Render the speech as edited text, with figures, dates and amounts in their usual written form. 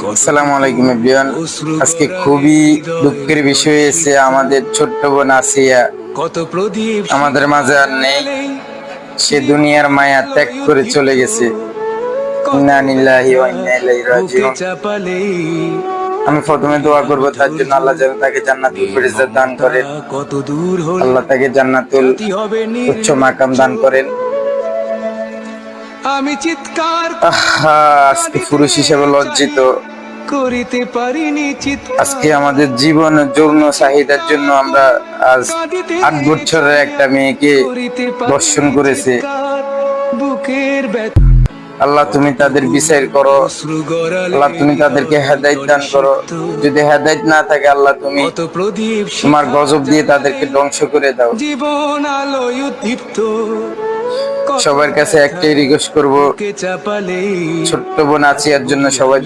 আসসালামু আলাইকুম এভরিওয়ান। আজকে খুবই দুঃখের বিষয় হয়েছে, আমাদের ছোট্ট বোন আসিয়া আমাদের মাঝে আর নেই। সে দুনিয়ার মায়া ত্যাগ করে চলে গেছে। ইন্না লিল্লাহি ওয়া ইন্না ইলাইহি রাজিউন। আমি প্রথমে দোয়া করব তার জন্য, আল্লাহ যেন তাকে জান্নাতুল ফেরেশতা দান করেন, আল্লাহ তাকে জান্নাতুল উচ্চ মাকাম দান করেন। আমি চিৎকার আজকে পুরুষ হিসেবে লজ্জিত। করিতে পারিনি আজকে আমাদের জীবন যৌন চাহিদার জন্য আমরা আজ 8 বছরের একটা মেয়েকে ধর্ষণ করেছে। বুকের আল্লাহ তুমি তাদের বিচার করো, আল্লাহ তুমি তাদেরকে হেদায়েত দান করো। যদি হেদায়েত না থাকে আল্লাহ তুমি তোমার গজব দিয়ে তাদেরকে ধ্বংস করে দাও। জীবন আলোয় উদ্দীপ্ত সবার কাছে একটাই রিকোয়েস্ট করব, ছোট্ট বোন আসিয়ার জন্য সবাই